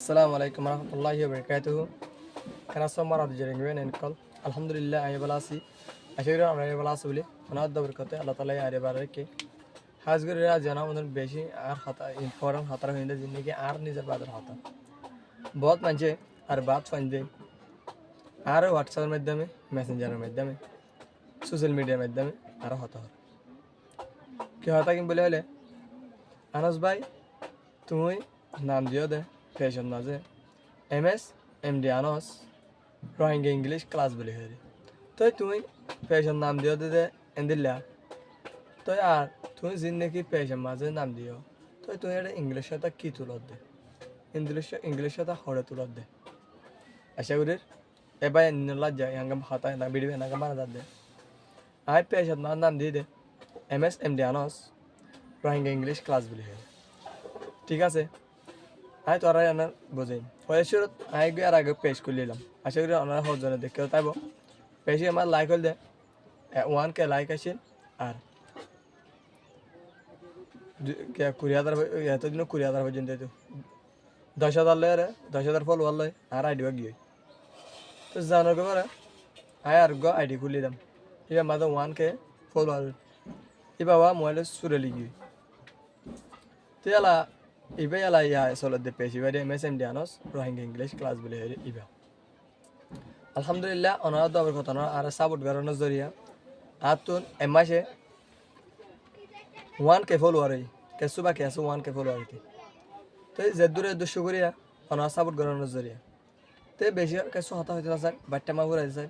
Assalamu alaikum warahmatullahi wabarakatuh. Kana so mara jere ngwen en kol. Alhamdulillah ay balasi. Ashira আমরা balasi বলি। অনাদ বরকতে আল্লাহ তাআলা আরে বারকে। হাজগরে জানা মতন বেশি আর হাতা ইম্পর্টেন্ট হাতার হইন্দে জিন্দেগি আর নিজের বাদর হাতা। বহুত মানছে আর বাত ফাইন্দে আর হোয়াটসঅ্যাপের মাধ্যমে মেসেঞ্জারের মাধ্যমে সোশ্যাল মিডিয়ার মাধ্যমে আর হতা হয় কি হতা কি বলে হলে আনাস ভাই তুমি নাম দিও দে ফ্যাশন মাঝে MS MD আনস রোহিঙ্গা ইংলিশ ক্লাস বলে হরে তো তুমি ফ্যাশন নাম দিও দে এন্দিল্লা তো আর তুমি জিন্দেগি ফ্যাশন মাঝে নাম দিও তো তুমি এটা ইংলিশ সাথে কি তুলত দে ইংলিশ সাথে হরে তুলত দে আশা করি এবার নিলা যায় হাঙ্গাম হাতা না বিড়ি না মানা দে আই ফ্যাশন নাম দিয়ে দে MS MD আনস রোহিঙ্গা ইংলিশ ক্লাস বলে হরে ঠিক আছে আই তো আর বোঝাই হয়েছিল আই গিয়ে আর আগে পেশ করে নিলাম আশা করি ওনারা হজনে দেখতে তাইব পেশি আমার লাইক হল দে 1K লাইক আসেন আর 20,000 এতদিন 20,000 পর্যন্ত 10,000 লয় 10,000 ফলোয়ার লয় আর আইডি গিয়ে তো জানার পরে আই আর গো আইডি খুলে দিলাম এবার মাত্র 1K ফলোয়ার এবার মোবাইলে সুরে লিখি তো এলা ইবে এলা ইয়া সলত দে পেশি বাইরে MS MD আনস রোহিঙ্গা ইংলিশ ক্লাস বলে ইবা আলহামদুলিল্লাহ ওনারা দবের কথা না আর সাপোর্ট করানোর জরিয়া আর তো এমাসে 1K ফলোয়ার কেসু বা কেসু 1K ফলোয়ার তো যে দূরে দুশো করিয়া ওনারা সাপোর্ট করানোর জরিয়া তো বেশি কেসু হতা হইতে স্যার বাচ্চা মা ঘুরাই স্যার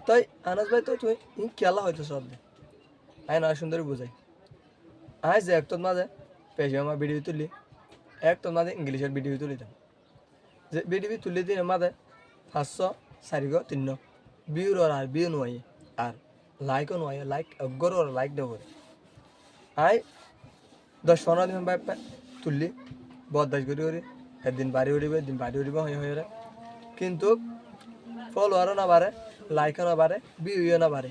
তাই আনাস ভাই তো তুই খেলা হয়তো সব দে আই না সুন্দর বুঝাই আই যে একটু মাঝে পেশি আমার ভিডিও তুলি একটু মাঝে ইংলিশের ভিডিও তুলি দাম যে ভিডিও তুলি দিন মাঝে 500 4 3 ভিউর আর ভিউ নয় আর লাইকও নয় লাইক গরো লাইক দেবো আই 10-15 দিন ভাই তুললি বদাস করি একদিন বাড়ি উঠিবে একদিন বাড়ি উঠিব হয়ে কিন্তু ফলোয়ারও না বাড়ে লাইকও না বাড়ে ভিউও না বাড়ে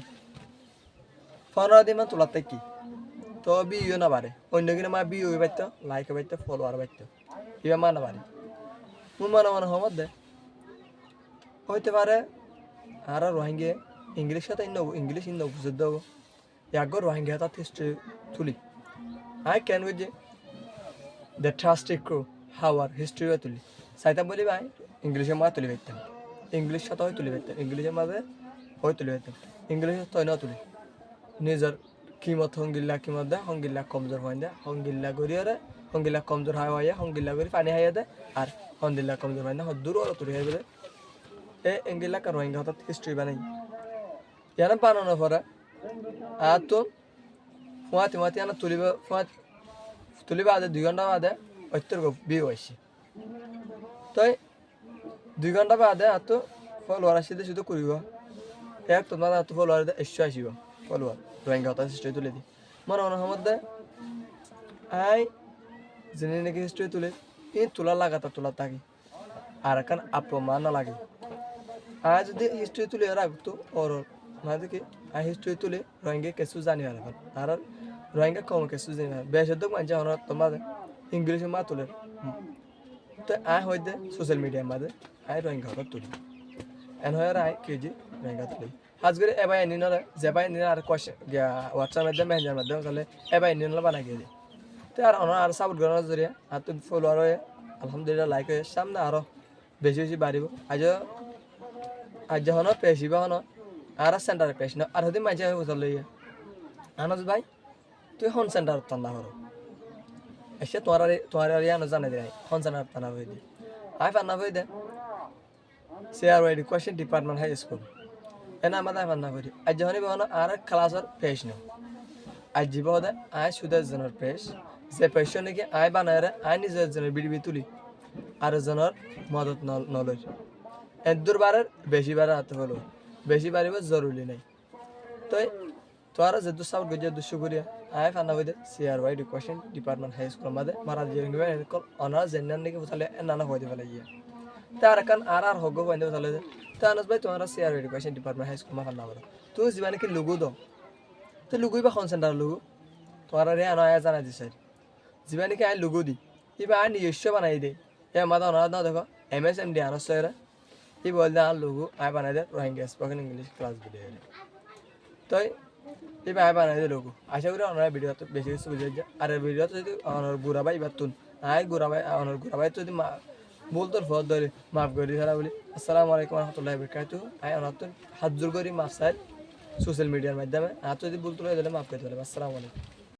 15 দিন তোলাতে কি তো ভিউ না বাড়ে অন্য কিনা মা ভিউ পাইতো লাইক পাইতো ফলোয়ার পাইতো ইয়া মা না বাড়ে মু মনে হমত দে হইতে পারে আর রোহিঙ্গা ইংলিশ সাথে ইংলিশ বুঝে দেবো ইয়াগো রোহিঙ্গা হাত হিস্ট্রি তুলি I can with the drastic crew our history তুলি সাইতাম বলি ভাই ইংলিশের মা তুলি পাইতাম ইংলিশ সাথে হয় তুলি পাইতাম ইংলিশের মাঝে হয় তুলি পাইতাম ইংলিশের তৈ না তুলি নিজের কিমত কিমত দে হঙ্গিল্লা কমজোর হয় দে হঙ্গিল্লা করিয়ারে হঙ্গিল্লা কমজোর হয় হঙ্গিল্লা করি পানি হাইয়া দে আর হন্দিল্লা কমজোর হয় না দূর তুলি হাই বলে এ এঙ্গিল্লা কার রোহিঙ্গা হঠাৎ হিস্ট্রি বানাই ইয়ানা বানানোর পরে আর তো ফুয়াতে ইয়ানা তুলিবা আদে 2 ঘন্টা বাদে অত্যর বিয়ে হয়েছে তাই 2 ঘন্টা বাদে আর তো ফলোয়ার আসিতে শুধু করিব এক তোমার আর তো ফলোয়ার এসে আসিব ফলোয়ার রোহিঙ্গা হঠাৎ হিস্ট্রি তুলে দিই মনে মধ্যে আই জেনে নাকি হিস্ট্রি তুলে এই তোলা লাগাতা তোলা থাকি আর এখন আপমান না লাগে আজ যদি হিস্ট্রি তুলে রাখতো ওর না দেখি আই হিস্ট্রি তুলে রোহিঙ্গা কিছু জানি আর রোহিঙ্গা কম কিছু জানি না বেশিরভাগ মানুষ আমার তোমার ইংলিশে মা তুলে তো আই হইতে সোশ্যাল মিডিয়ার মাঝে আই রোহিঙ্গা হঠাৎ তুলি এন হয় আই কেজি রোহিঙ্গা তুলি আজ করে এবার এনে নলে যেবাই এনে আর কোয়েশ্চেন হোয়াটসঅ্যাপ মাধ্যমে মেসেঞ্জার মাধ্যমে তাহলে এবার এনে নলে বানাই দিয়ে তো আর আর সাপোর্ট করানোর জরিয়া আর তো ফলোয়ার হয়ে আলহামদুলিল্লাহ লাইক হয়ে সামনে আরও বেশি বাড়িব আজ যখন পেশিবা হন আর সেন্টারে পেশ না আর যদি মাঝে বুঝল লইয়া আনজ ভাই তুই হন সেন্টার টান্না করো এসে তোমার আনো জানাই দেয় হন সেন্টার টানা হয়ে দি আই পান্না হয়ে দে CRY education department high school এনা আমাদের পান্না করি আজ যখনই বহন আর ক্লাসের পেশ নেই আজ জীব দে আই সুদের জনের পেশ যে পেশ নাকি আই বানায় আই নিজের জনের বিড়ি তুলি আর জনের মদত নলই দুবারের বেশি বারে হাতে হলো বেশি বাড়িব জরুরি নাই তো তোরা যে সাপোর্ট করি দুশো করিয়া আই ফান্না হয়ে CRY education department high school মাঝে মারা দিয়ে অনারা জেনার নাকি বসালে নানা হয়ে ফেলে গিয়ে তার এখন আর হগ হয়ে ফেলে তো আনস ভাই তোমার CRY education department high school মা ফান্না করো তুই যা নাকি লুগু দাও তো লুগুই বা খন সেন্টার লুগু তোমার রে আনা জানা দিছে যা নাকি আই লুগু দি এবার আই নিজস্ব বানাই দে মাথা ওনারা না দেখো MSMD আনার সয়রা ই বলতে আর লোগো আই বানাই দে Rohingya spoken English class video তো এই ভাই বানাই দে লোগো আশা করি ওনারা ভিডিওতে বেশি কিছু বুঝে যায় আর ভিডিওতে যদি ওনার গুড়া ভাই বাতুন আই গুড়া ভাই যদি ভুল তোর ফদ ধরে মাফ করি সারা বলি আসসালামু আলাইকুম রহমতুল্লাহি বারাকাতু আই ওনার তো হাত জোর করি মাফ চাই সোশ্যাল মিডিয়ার মাধ্যমে আর যদি ভুল তুলে দিলে মাফ করতে পারবে আসসালামু আলাইকুম